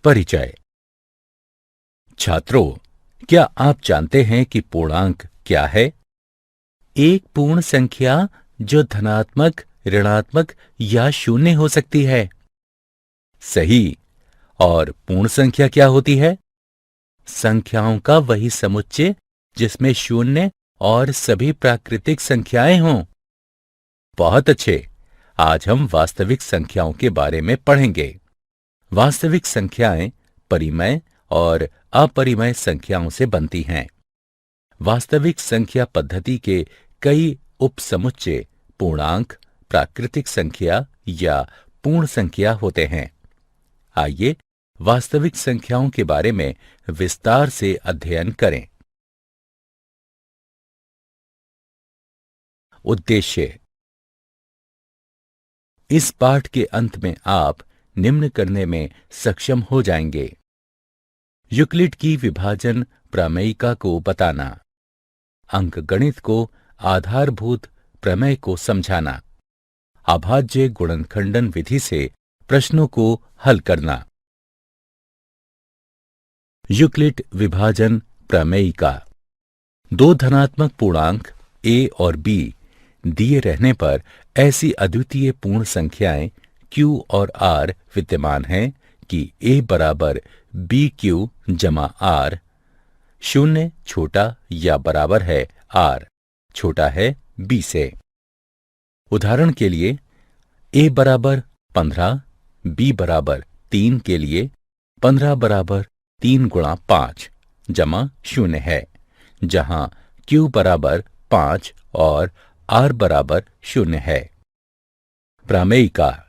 परिचय। छात्रों, क्या आप जानते हैं कि पूर्णांक क्या है? एक पूर्ण संख्या जो धनात्मक, ऋणात्मक या शून्य हो सकती है। सही। और पूर्ण संख्या क्या होती है? संख्याओं का वही समुच्चय जिसमें शून्य और सभी प्राकृतिक संख्याएं हों। बहुत अच्छे। आज हम वास्तविक संख्याओं के बारे में पढ़ेंगे। वास्तविक संख्याएं परिमेय और अपरिमेय संख्याओं से बनती हैं। वास्तविक संख्या पद्धति के कई उपसमुच्चय पूर्णांक, प्राकृतिक संख्या या पूर्ण संख्या होते हैं। आइए वास्तविक संख्याओं के बारे में विस्तार से अध्ययन करें। उद्देश्य। इस पाठ के अंत में आप निम्न करने में सक्षम हो जाएंगे। यूक्लिड की विभाजन प्रमेयिका को बताना, अंकगणित को आधारभूत प्रमेय को समझाना, अभाज्य गुणनखंडन विधि से प्रश्नों को हल करना। यूक्लिड विभाजन प्रमेयिका। दो धनात्मक पूर्णांक a और b दिए रहने पर ऐसी अद्वितीय पूर्ण संख्याएं q और r विद्यमान हैं कि a बराबर bq जमा r, शून्य छोटा या बराबर है r, छोटा है b से। उदाहरण के लिए a बराबर 15, b बराबर 3 के लिए 15 बराबर 3 गुणा 5 जमा शून्य है, जहां q बराबर 5 और r बराबर शून्य है। प्रमेयिका।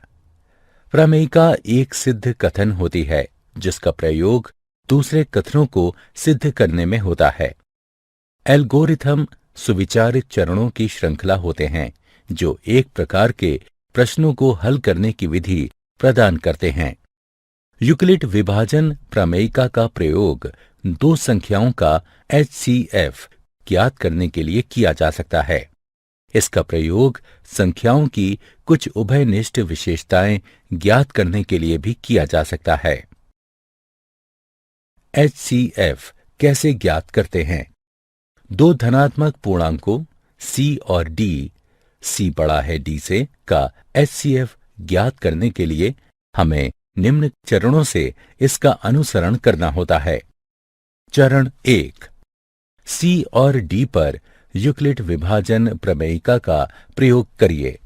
प्रमेयिका एक सिद्ध कथन होती है जिसका प्रयोग दूसरे कथनों को सिद्ध करने में होता है। एल्गोरिथम सुविचारित चरणों की श्रृंखला होते हैं जो एक प्रकार के प्रश्नों को हल करने की विधि प्रदान करते हैं। यूक्लिड विभाजन प्रमेयिका का प्रयोग दो संख्याओं का HCF ज्ञात करने के लिए किया जा सकता है। इसका प्रयोग संख्याओं की कुछ उभयनिष्ठ विशेषताएं ज्ञात करने के लिए भी किया जा सकता है। HCF कैसे ज्ञात करते हैं? दो धनात्मक पूर्णांकों C और D, C बड़ा है D से, का HCF ज्ञात करने के लिए हमें निम्न चरणों से इसका अनुसरण करना होता है। चरण 1। C और D पर यूक्लिड विभाजन प्रमेयिका का प्रयोग करिए।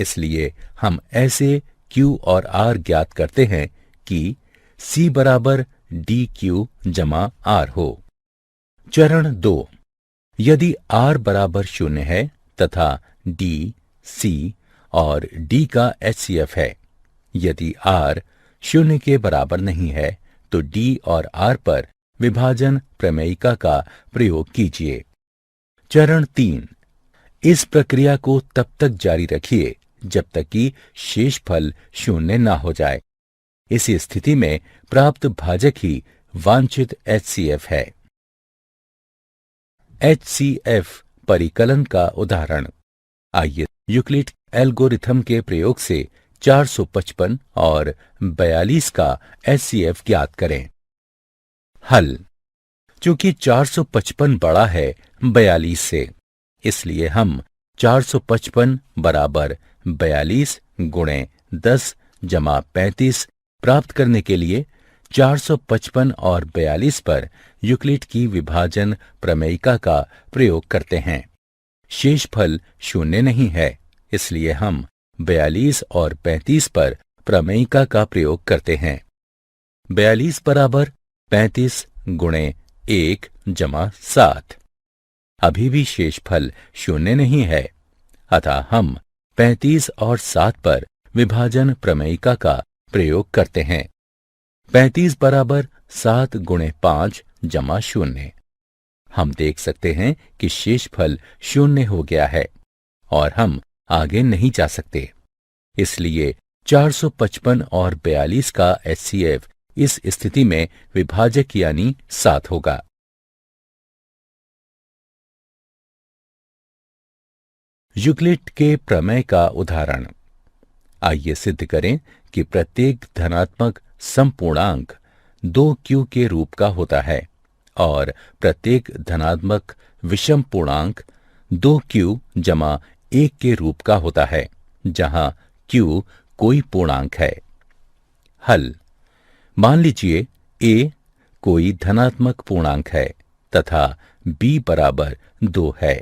इसलिए हम ऐसे Q और R ज्ञात करते हैं कि C बराबर DQ जमा R हो। चरण 2। यदि R बराबर शून्य है तथा D, C और D का HCF है। यदि R शून्य के बराबर नहीं है तो D और R पर विभाजन प्रमेयिका का प्रयोग कीजिए। चरण 3। इस प्रक्रिया को तब तक जारी रखिए जब तक कि शेषफल शून्य ना हो जाए। इसी स्थिति में प्राप्त भाजक ही वांछित HCF है। HCF परिकलन का उदाहरण। आइए यूक्लिड एल्गोरिथम के प्रयोग से 455 और 42 का HCF ज्ञात करें। हल। चूंकि 455 बड़ा है 42 से, इसलिए हम 455 बराबर 42 गुणे 10 जमा 35 प्राप्त करने के लिए 455 और 42 पर यूक्लिड की विभाजन प्रमेयिका का प्रयोग करते हैं। शेषफल शून्य नहीं है, इसलिए हम 42 और 35 पर प्रमेयिका का प्रयोग करते हैं। 42 बराबर 35 गुणे 1 जमा 7। अभी भी शेषफल शून्य नहीं है, अतः हम 35 और 7 पर विभाजन प्रमेयिका का प्रयोग करते हैं। 35 बराबर 7 गुणे 5 जमा 0। हम देख सकते हैं कि शेषफल शून्य हो गया है और हम आगे नहीं जा सकते। इसलिए 455 और 42 का HCF इस स्थिति में विभाजक यानी 7 होगा। यूक्लिड के प्रमेय का उदाहरण। आइए सिद्ध करें कि प्रत्येक धनात्मक समपूर्णांक 2q के रूप का होता है और प्रत्येक धनात्मक विषम पूर्णांक 2q जमा 1 के रूप का होता है, जहां q कोई पूर्णांक है। हल: मान लीजिए a कोई धनात्मक पूर्णांक है तथा b बराबर 2 है।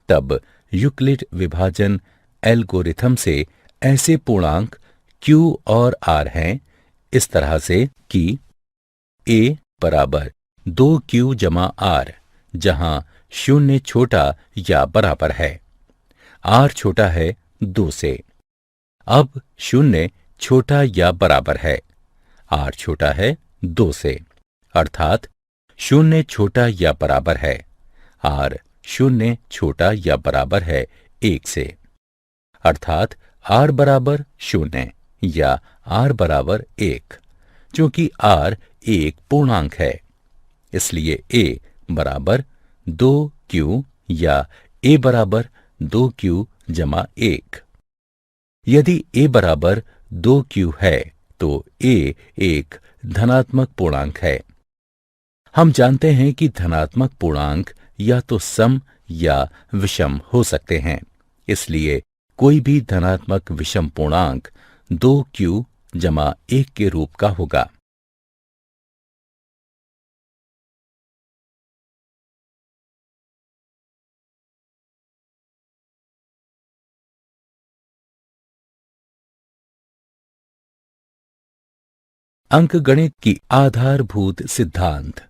तब यूक्लिड विभाजन एल्गोरिथम से ऐसे पूर्णांक q और r हैं इस तरह से कि a बराबर 2q जमा r, जहां 0 छोटा या बराबर है, r छोटा है 2 से। अब 0 छोटा या बराबर है, r छोटा है 2 से, अर्थात 0 छोटा या बराबर है, r 0 छोटा या बराबर है 1 से, अर्थात r बराबर 0 या r बराबर 1। चूंकि r एक पूर्णांक है, इसलिए a बराबर 2q या a बराबर 2q जमा 1। यदि a बराबर 2q है तो a एक धनात्मक पूर्णांक है। हम जानते हैं कि धनात्मक पूर्णांक या तो सम या विषम हो सकते हैं, इसलिए कोई भी धनात्मक विषम पूर्णांक 2q जमा 1 के रूप का होगा। अंकगणित की आधारभूत सिद्धांत।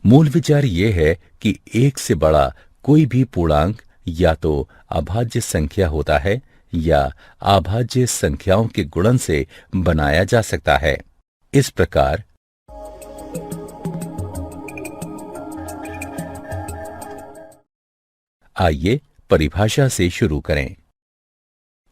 मूल विचार यह है कि एक से बड़ा कोई भी पूर्णांक या तो अभाज्य संख्या होता है या अभाज्य संख्याओं के गुणन से बनाया जा सकता है। इस प्रकार आइए परिभाषा से शुरू करें।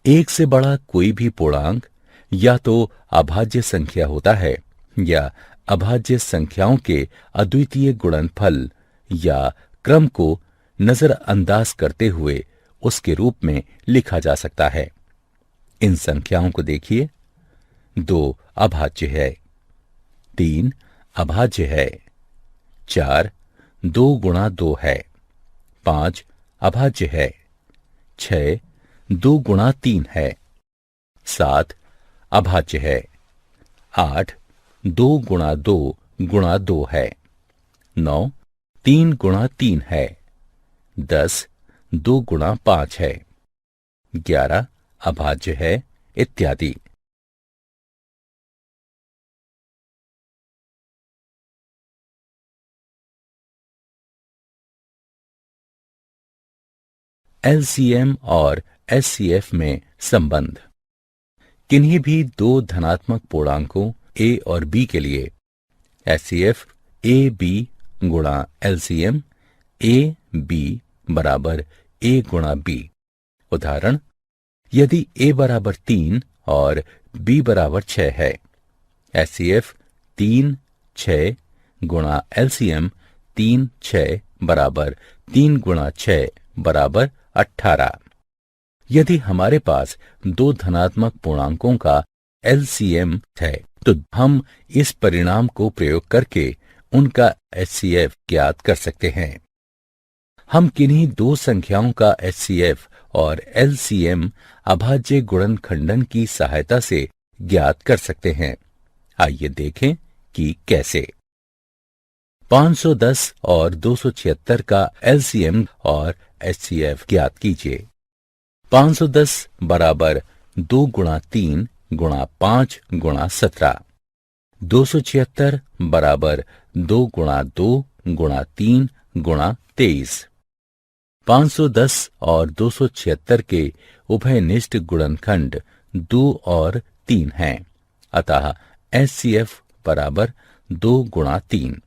एक से बड़ा कोई भी पूर्णांक या तो अभाज्य संख्या होता है या अभाज्य संख्याओं के अद्वितीय गुणनफल या क्रम को नजरअंदाज करते हुए उसके रूप में लिखा जा सकता है। इन संख्याओं को देखिए। 2 अभाज्य है, 3 अभाज्य है, 4 2 गुणा 2 है, 5 अभाज्य है, 6 2 गुणा 3 है, 7 अभाज्य है, 8 2 गुणा 2 गुणा 2 है, 9 3 गुणा 3 है, 10 2 गुणा 5 है, 11 अभाज्य है, इत्यादि। एलसीएम और एचसीएफ में संबंध। किन्हीं भी दो धनात्मक पूर्णांकों a और b के लिए एचसीएफ ए बी गुणा एलसीएम ए बी बराबर a गुणा b। उदाहरण: यदि a बराबर 3 और b बराबर 6 है, एचसीएफ 3 6 गुणा एलसीएम 3 6 बराबर 3 गुणा 6 बराबर 18। यदि हमारे पास दो धनात्मक पूर्णांकों का एलसीएम है तो हम इस परिणाम को प्रयोग करके उनका एचसीएफ ज्ञात कर सकते हैं। हम किन्हीं दो संख्याओं का एचसीएफ और एलसीएम अभाज्य गुणनखंडन की सहायता से ज्ञात कर सकते हैं। आइए देखें कि कैसे। 510 और 276 का एलसीएम और एचसीएफ ज्ञात कीजिए। 510 बराबर 2 गुणा 3 गुणा 5 गुणा 17। 276 बराबर 2 गुणा 2 गुणा 3 गुणा 23। 510 और 276 के उभयनिष्ठ गुणनखंड 2 और 3 हैं, अतः एचसीएफ बराबर 2 गुणा 3।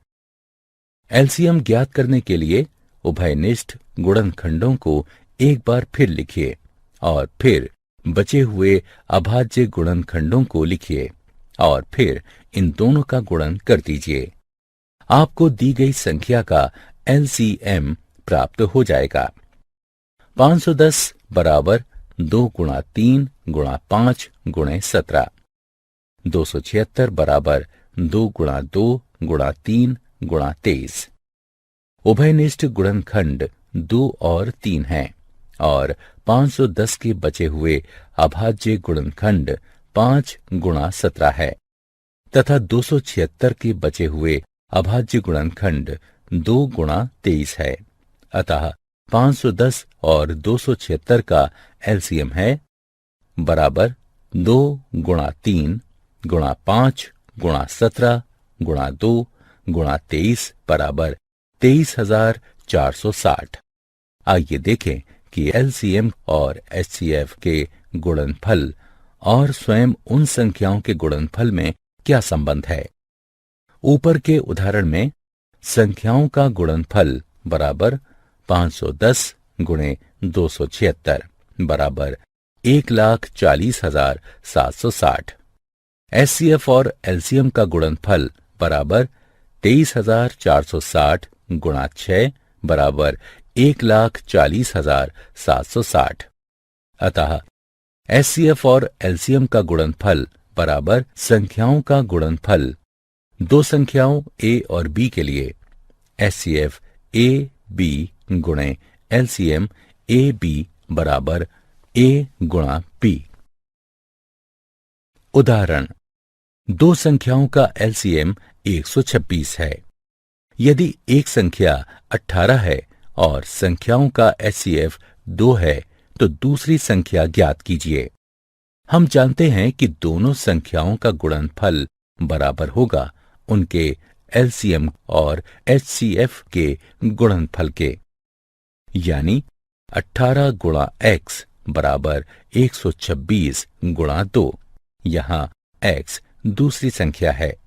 एलसीएम ज्ञात करने के लिए उभयनिष्ठ गुणनखंडों को एक बार फिर लिखिए और फिर बचे हुए अभाज्य गुणनखंडों को लिखिए और फिर इन दोनों का गुणन कर दीजिए। आपको दी गई संख्या का एलसीएम प्राप्त हो जाएगा। 510 बराबर 2 गुणा 3 गुणा 5 गुणे 17। 276 बराबर 2 गुणा 2 गुणा 3 गुणा 23। उभयनिष्ठ गुणनखंड 2 और 3 हैं और 510 के बचे हुए अभाज्य गुणनखंड 5 गुणा 17 है तथा 276 के बचे हुए अभाज्य गुणनखंड 2 गुणा 23 है। अतः 510 और 276 का एलसीएम है बराबर 2 गुणा 3 गुणा 5 गुणा 17 गुणा 2 गुणा 23 बराबर 23,460। आइए देखें कि एलसीएम और एचसीएफ के गुणनफल और स्वयं उन संख्याओं के गुणनफल में क्या संबंध है। ऊपर के उदाहरण में संख्याओं का गुणनफल बराबर 510 गुणे 276 बराबर 1,40,760। एचसीएफ और एलसीएम का गुणनफल बराबर 23,460 गुणा 6 बराबर 1,40,760। अतः एचसीएफ और एलसीएम का गुणनफल बराबर संख्याओं का गुणनफल दो संख्याओं ए और बी के लिए एचसीएफ ए बी गुणे एलसीएम ए बी बराबर ए गुणा बी। उदाहरण, दो संख्याओं का एलसीएम 126 है। यदि एक संख्या 18 है और संख्याओं का एचसीएफ 2 है तो दूसरी संख्या ज्ञात कीजिए। हम जानते हैं कि दोनों संख्याओं का गुणनफल बराबर होगा उनके एलसीएम और एचसीएफ के गुणनफल के, यानी 18 गुणा x बराबर 126 गुणा 2। यहां x दूसरी संख्या है,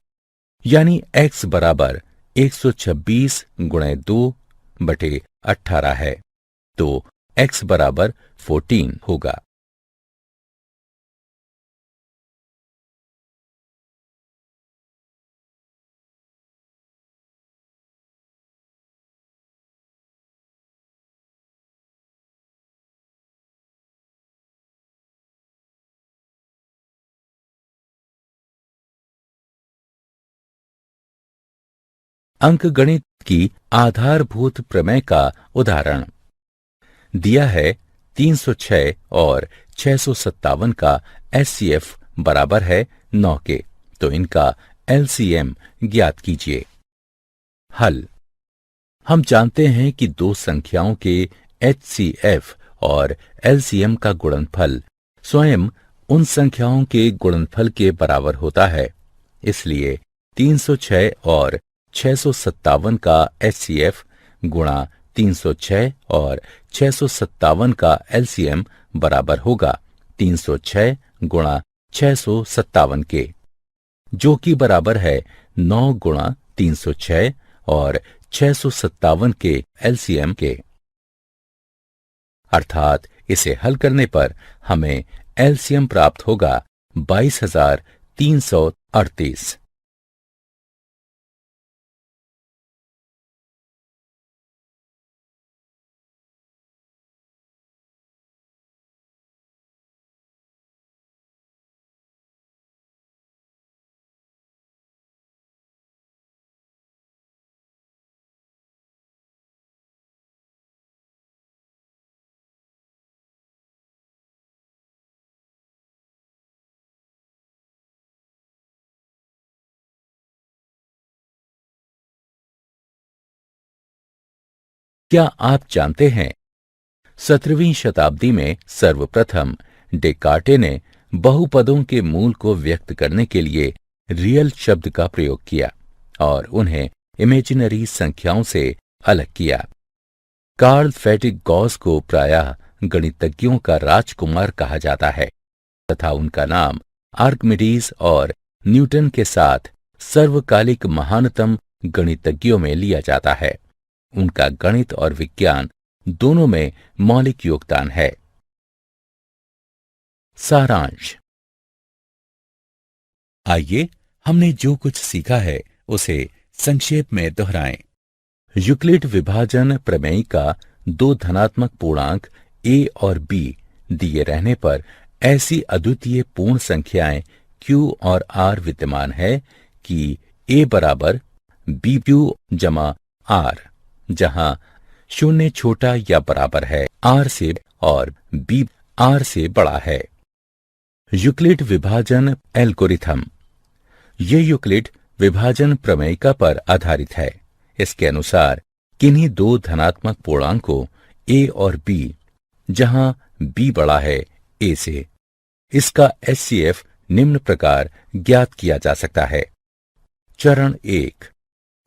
यानी x बराबर 126 गुणे 2 बटे 18 है, तो x बराबर 14 होगा। अंकगणित की आधारभूत प्रमेय का उदाहरण दिया है। 306 और 657 का एचसीएफ बराबर है 9 के, तो इनका एलसीएम ज्ञात कीजिए। हल, हम जानते हैं कि दो संख्याओं के एचसीएफ और एलसीएम का गुणनफल स्वयं उन संख्याओं के गुणनफल के बराबर होता है। इसलिए 306 और 657 का एचसीएफ गुणा 306 और 657 का एलसीएम बराबर होगा 306 गुणा 657 के, जो कि बराबर है 9 गुणा 306 और 657 के एलसीएम के। अर्थात इसे हल करने पर हमें एलसीएम प्राप्त होगा 22,338। क्या आप जानते हैं 17वीं शताब्दी में सर्वप्रथम डेकार्टे ने बहुपदों के मूल को व्यक्त करने के लिए रियल शब्द का प्रयोग किया और उन्हें इमेजिनरी संख्याओं से अलग किया। कार्ल फ्रेडरिक गॉस को प्रायः गणितज्ञों का राजकुमार कहा जाता है तथा उनका नाम आर्किमिडीज और न्यूटन के साथ सर्वकालिक महानतम गणितज्ञों में लिया जाता है। उनका गणित और विज्ञान दोनों में मौलिक योगदान है। सारांश, आइए हमने जो कुछ सीखा है उसे संक्षेप में दोहराएं। यूक्लिड विभाजन प्रमेय का दो धनात्मक पूर्णांक a और b दिए रहने पर ऐसी अद्वितीय पूर्ण संख्याएं q और r विद्यमान है कि A बराबर BQ जमा R, जहां शून्य छोटा या बराबर है R से और B R से बड़ा है। यूक्लिड विभाजन एल्गोरिथम। ये यूक्लिड विभाजन प्रमेयिका पर आधारित है। इसके अनुसार किन्हीं दो धनात्मक पूर्णांकों A और B, जहां B बड़ा है A से, इसका HCF निम्न प्रकार ज्ञात किया जा सकता है। चरण 1,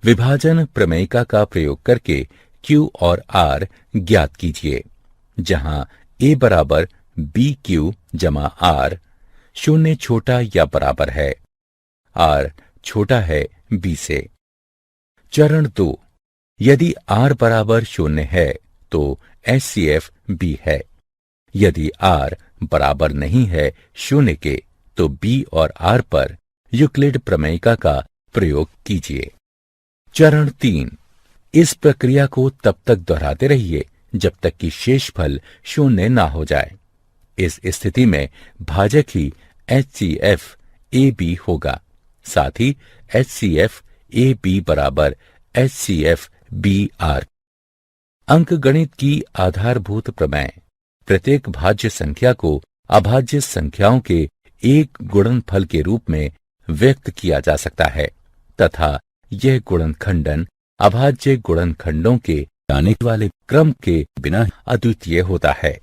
विभाजन प्रमेयिका का प्रयोग करके Q और R ज्ञात कीजिए, जहां A बराबर BQ जमा R, शून्य छोटा या बराबर है R छोटा है B से। चरण 2, यदि R बराबर शून्य है तो HCF B है। यदि R बराबर नहीं है शून्य के तो B और R पर यूक्लिड प्रमेयिका का प्रयोग कीजिए। चरण 3, इस प्रक्रिया को तब तक दोहराते रहिए जब तक कि शेषफल शून्य ना हो जाए। इस स्थिति में भाजक ही HCF AB होगा। साथ ही HCF AB बराबर HCF BR। अंकगणित की आधारभूत प्रमेय। प्रत्येक भाज्य संख्या को अभाज्य संख्याओं के एक गुणनफल के रूप में व्यक्त किया जा सकता है तथा यह गुणनखंडन अभाज्य गुणनखंडों के आने वाले क्रम के बिना अद्वितीय होता है।